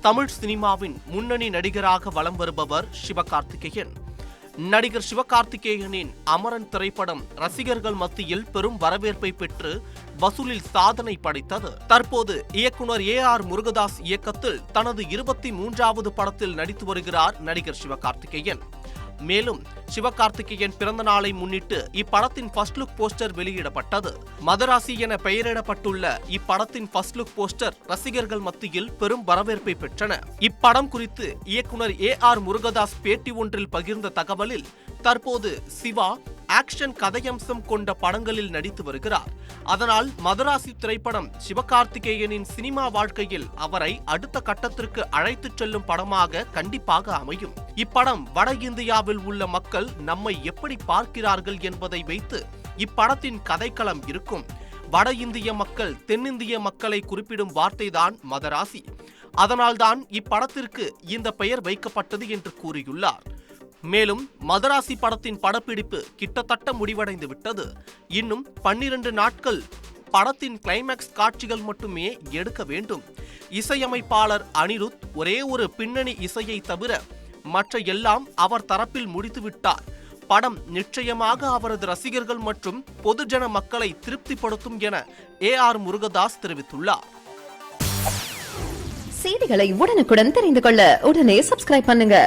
தமிழ் சினிமாவின் முன்னணி நடிகராக வலம் வருபவர் சிவகார்த்திகேயன். நடிகர் சிவகார்த்திகேயனின் அமரன் திரைப்படம் ரசிகர்கள் மத்தியில் பெரும் வரவேற்பை பெற்று வசூலில் சாதனை படைத்தது. தற்போது இயக்குனர் AR முருகதாஸ் இயக்கத்தில் தனது 23வது படத்தில் நடித்து வருகிறார் நடிகர் சிவகார்த்திகேயன். மேலும் சிவகார்த்திகேயன் பிறந்த நாளை முன்னிட்டு இப்படத்தின் ஃபர்ஸ்ட் லுக் போஸ்டர் வெளியிடப்பட்டது. மதராசி என பெயரிடப்பட்டுள்ள இப்படத்தின் ஃபர்ஸ்ட் லுக் போஸ்டர் ரசிகர்கள் மத்தியில் பெரும் வரவேற்பை பெற்றன. இப்படம் குறித்து இயக்குனர் AR முருகதாஸ் பேட்டி ஒன்றில் பகிர்ந்த தகவலில், தற்போது சிவா ஆக்ஷன் கதையம்சம் கொண்ட படங்களில் நடித்து வருகிறார். அதனால் மதராசி திரைப்படம் சிவகார்த்திகேயனின் சினிமா வாழ்க்கையில் அவரை அடுத்த கட்டத்திற்கு அழைத்துச் செல்லும் படமாக கண்டிப்பாக அமையும். இப்படம் வட இந்தியாவில் உள்ள மக்கள் நம்மை எப்படி பார்க்கிறார்கள் என்பதை வைத்து இப்படத்தின் கதைக்களம் இருக்கும். வட இந்திய மக்கள் தென்னிந்திய மக்களை குறிப்பிடும் வார்த்தைதான் மதராசி. அதனால்தான் இப்படத்திற்கு இந்த பெயர் வைக்கப்பட்டது என்று கூறியுள்ளார். மேலும் மதராசி படத்தின் படப்பிடிப்பு கிட்டத்தட்ட முடிவடைந்து விட்டது. இன்னும் 12 நாட்கள் படத்தின் கிளைமேக்ஸ் காட்சிகள் மட்டுமே எடுக்க வேண்டும். இசையமைப்பாளர் அனிருத் ஒரே ஒரு பின்னணி இசையை தவிர மற்ற எல்லாம் அவர் தரப்பில் முடித்துவிட்டார். படம் நிச்சயமாக அவரது ரசிகர்கள் மற்றும் பொதுஜன மக்களை திருப்திப்படுத்தும் என AR முருகதாஸ் தெரிவித்துள்ளார். செய்திகளை உடனுக்குடன் தெரிந்து கொள்ள உடனே சப்ஸ்கிரைப் பண்ணுங்க.